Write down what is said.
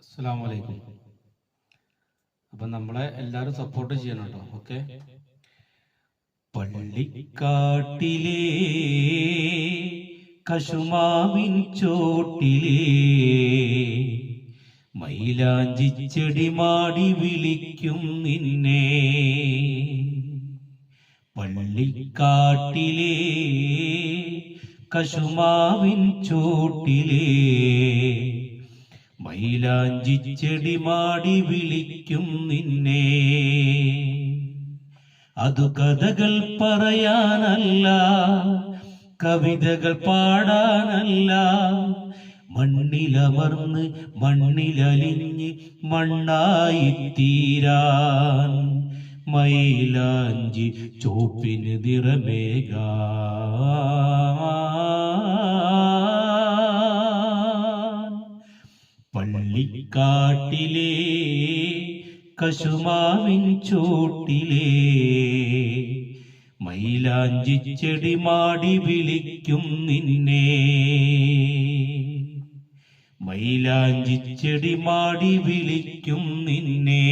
അസ്സലാമു അലൈക്കും. അപ്പം നമ്മളെ എല്ലാവരും സപ്പോർട്ട് ചെയ്യണം കേട്ടോ. ഓക്കെ. പള്ളിക്കാട്ടിലെ കശുമാവിൻ ചോട്ടിലെ മൈലാഞ്ചി ചെടി മാടി വിളിക്കും നിന്നെ. പള്ളിക്കാട്ടിലെ കശുമാവിൻ ചോട്ടിലെ മൈലാഞ്ചി ചെടി മാടി വിളിക്കും നിന്നെ. അതു കഥകൾ പറയാനല്ല, കവിതകൾ പാടാനല്ല, മണ്ണിലമർന്ന് മണ്ണിലലിഞ്ഞ് മണ്ണായി തീരാൻ മൈലാഞ്ചി ചോപ്പിന് നിറമേകാൻ. പള്ളിക്കാട്ടിലെ കശുമാവിൻ ചോട്ടിലെ മൈലാഞ്ചി ചെടി മാടി വിളിക്കും നിന്നെ. മൈലാഞ്ചി ചെടി മാടി വിളിക്കും നിന്നെ.